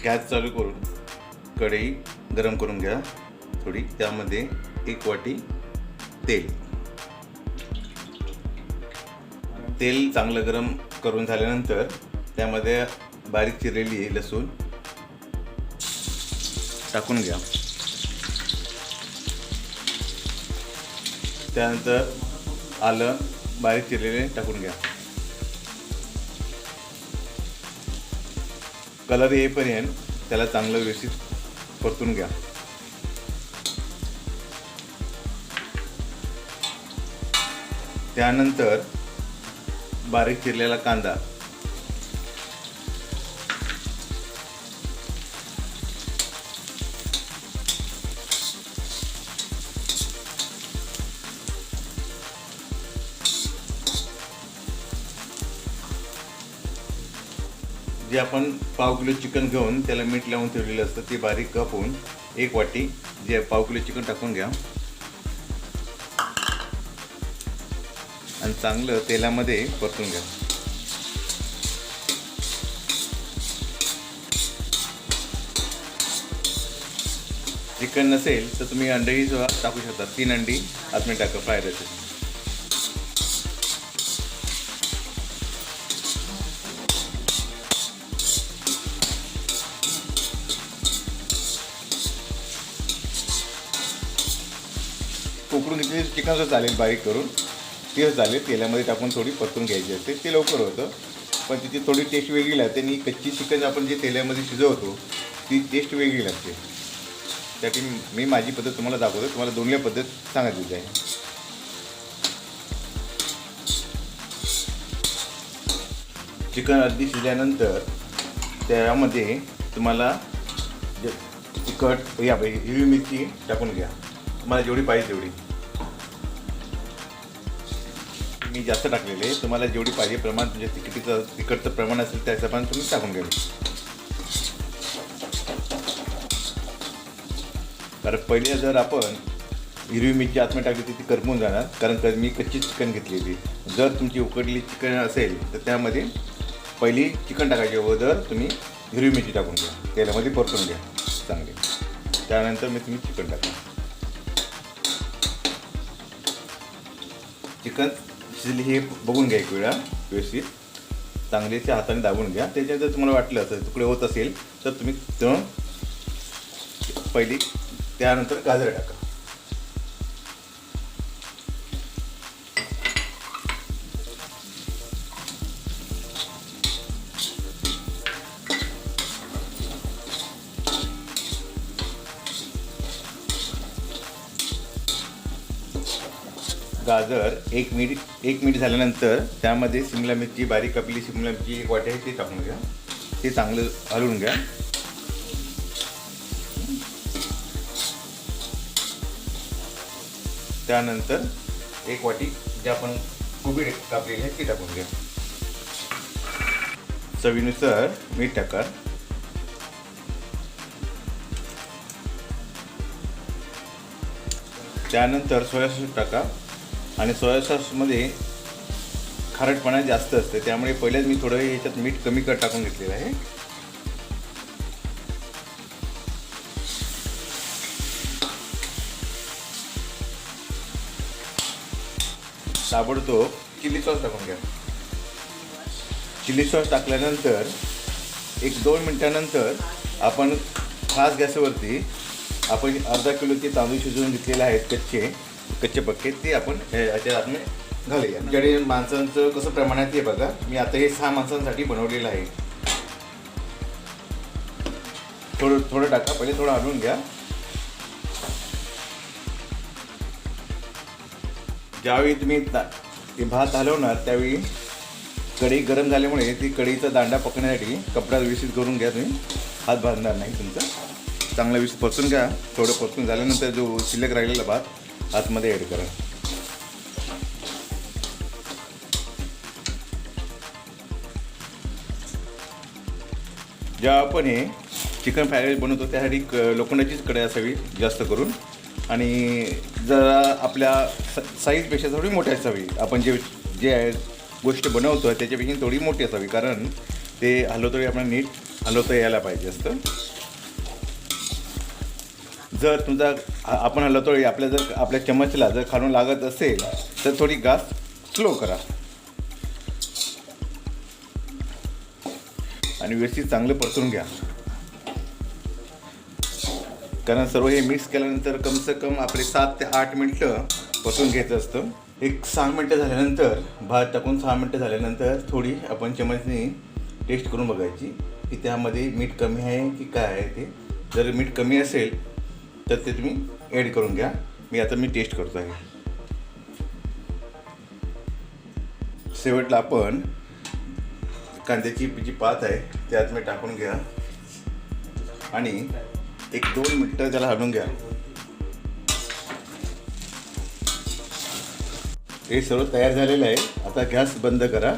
Gas चालू करून कढई गरम करून घ्या थोडी. त्यामध्ये 1 वाटी तेल चांगलं गरम करून झाल्यानंतर त्यामध्ये बारीक चिरलेली लसूण टाकून घ्या. त्यानंतर आलं बारीक चिरलेले टाकून घ्या. कलर येईपर्यंत त्याला चांगलं व्यवस्थित परतून घ्या. त्यानंतर बारीक चिरलेला कांदा जे आपण पाव किलो चिकन घेऊन त्याला मीठ लावून ठेवलेलं असतं ते बारीक कापून 1 वाटी जे पाव किलो चिकन टाकून घ्या आणि चांगलं तेलामध्ये परतून घ्या. चिकन नसेल तर तुम्ही अंडीही टाकू शकता. 3 अंडी आतमध्ये टाका फ्राय राईस. उकडून घेतलेली चिकन जर चालेल बारीक करून ते चालेल. तेलामध्ये टाकून थोडी परतून घ्यायची असते. ते लवकर होतं पण तिची थोडी टेस्ट वेगळी लागते. आणि कच्ची चिकन आपण जे तेलामध्ये शिजवतो ती टेस्ट वेगळी लागते. त्यासाठी मी माझी पद्धत तुम्हाला दाखवतो. तुम्हाला दोन्ही पद्धत सांगितली आहे. चिकन अर्धी शिजल्यानंतर त्यामध्ये तुम्हाला तिखट हिरवी मिरची टाकून घ्या. तुम्हाला जेवढी पाहिजे तेवढी. मी जास्त टाकलेले आहे. तुम्हाला जेवढी पाहिजे प्रमाण म्हणजे तिखटचं प्रमाण असेल त्या हिशोबाने तुम्ही टाकून घ्या. कारण पहिले जर आपण हिरवी मिरची आतमध्ये टाकली तर ती करपून जाणार. कारण मी कच्ची चिकन घेतलेली. जर तुमची उकडलेली चिकन असेल तर त्यामध्ये पहिली चिकन टाकायची अगोदर तुम्ही हिरवी मिरची टाकून घ्या. तेलामध्ये परतून घ्या चांगली. त्यानंतर तुम्ही चिकन टाका. चिकन शिजली हे बघून घ्या एक वेळा व्यवस्थित. चांगल्याच्या हाताने दाबून घ्या. त्याच्यात जर तुम्हाला वाटलं असं तुकडे होत असेल तर तुम्ही पहिली त्यानंतर गाजर टाका. गाजर 1 मिनिट झाल्यानंतर त्यामध्ये शिमला मिरची बारीक कापलेली शिमला मिरची 1 वाटी आहे ते टाकून घ्या. ते चांगलं हलवून घ्या. त्यानंतर 1 वाटी जे आपण कोबी कापलेली आहे ती टाकून घ्या. चवीनुसार मीठ टाका. त्यानंतर सोया सॉस टाका. आणि सोया सॉसमध्ये खारटपणा जास्त असते त्यामुळे पहिलेच मी थोडं याच्यात मीठ कमी टाकून घेतलेलं आहे. ताबडतोब चिली सॉस टाकून घ्या. चिली सॉस टाकल्यानंतर 1-2 मिनटानंतर आपण फास्ट गॅसवरती आपण अर्धा किलोचे तांदूळ शिजवून घेतलेले आहेत कच्चे पक्के ते आपण याच्यात आपण घालूया. आमच्याकडे माणसांचं कसं प्रमाण आहे ते बघा. मी आता हे 6 माणसांसाठी बनवलेलं आहे. थोडं टाका. पहिले थोडं हलवून घ्या. ज्यावेळी तुम्ही ते भात हलवणार त्यावेळी कढई गरम झाल्यामुळे ती कढईचा दांडा पकडण्यासाठी कपडा व्यवस्थित करून घ्या. तुम्ही हात भाजणार नाही तुमचा. चांगला व्यवस्थित परतून घ्या. थोडं परतून झाल्यानंतर जो शिल्लक राहिलेला भात आतमध्ये ॲड करा. जेव्हा आपण हे चिकन फ्राईड राईस बनवतो त्यासाठी लोखंडाचीच कढई असावी जास्त करून. आणि जरा आपल्या साईजपेक्षा थोडी मोठी असावी. आपण जे गोष्ट बनवतो त्याच्यापेक्षा थोडी मोठी असावी कारण ते हलवतो आपण नीट हलवता यायला पाहिजे असतं. जर तुमचा आपण हलवतो आपल्या चमचला जर खालून लागत असेल तर थोडी गॅस स्लो करा आणि व्यवस्थित चांगलं परतून घ्या. कारण सर्व हे मिक्स केल्यानंतर कमसे कम आपले 7 ते 8 मिनटं परतून घ्यायचं असतं. एक 6 मिनटं झाल्यानंतर भात टाकून 6 मिनटं झाल्यानंतर थोडी आपण चमचनी टेस्ट करून बघायची की त्यामध्ये मीठ कमी आहे की काय आहे ते. जर मीठ कमी असेल तर ते तुम्ही ॲड करून घ्या. मी टेस्ट करतो आहे. शेवटला आपण कांद्याची जी पात आहे त्यात मी टाकून घ्या आणि 1-2 मिनटं त्याला हलवून घ्या. हे सर्व तयार झालेलं आहे. आता गॅस बंद करा.